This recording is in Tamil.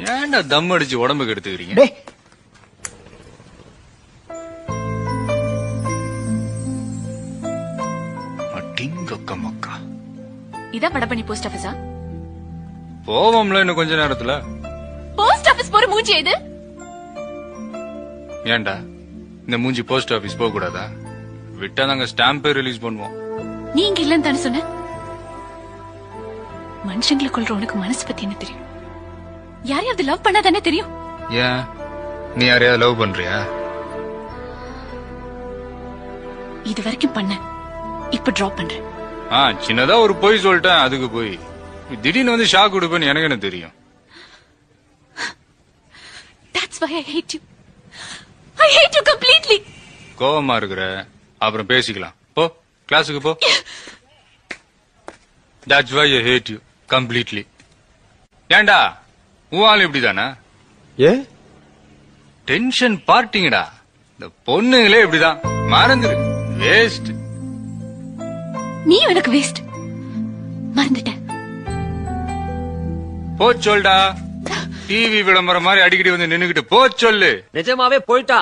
ஏன்டா தம் அடிச்சு உடம்புக்கு எடுத்துக்கிறீங்க? மக்கா இதான் வடபண்ணி போஸ்ட் ஆபீஸா? போவோம்ல இன்னும் கொஞ்ச நேரத்துல. போஸ்ட் ஆபீஸ் போற மூஞ்சி எது? ஏன்டா இந்த மூஞ்சி போஸ்ட் ஆபீஸ் போக கூடாதா? விட்டா நாங்க ஸ்டாம்பே ரிலீஸ் பண்ணுவோம். நீ இங்க இல்லன்னு தானே சொன்ன? மனுஷங்களை கொள்ற உனக்கு மனசு பத்தி என்ன தெரியும்? யாரையாவது லவ் பண்ணா தானே தெரியும். ஏன் நீ யாரையாவது லவ் பண்றியா? இது வரைக்கும் பண்ண, இப்ப டிராப் பண்றேன். சின்னதா ஒரு பொய் சொல்லிட்டேன், அதுக்கு போய் திடீர்னு வந்து ஷாக் கொடுப்பேன்னு எனக்கு என்ன தெரியும்? That's why I hate you. I hate you completely. கோவமா இருக்கிற, அப்புறம் பேசிக்கலாம். போ கிளாஸுக்கு போ. That's why I hate you completely. ஏண்டா உன் ஆள் இப்படிதானா? ஏ டென்ஷன் பார்ட்டிங்கடா. இந்த பொண்ணுங்களே இப்படிதான், மறந்துரு. வேஸ்ட். நீ எனக்கு வேஸ்ட். மறந்துட்டேன். போ சொல்டா. டிவி விளம்பரம் மாதிரி அடிக்கடி வந்து நின்னுகிட்டு போ சொல்லு. நிஜமாவே போயிட்டா.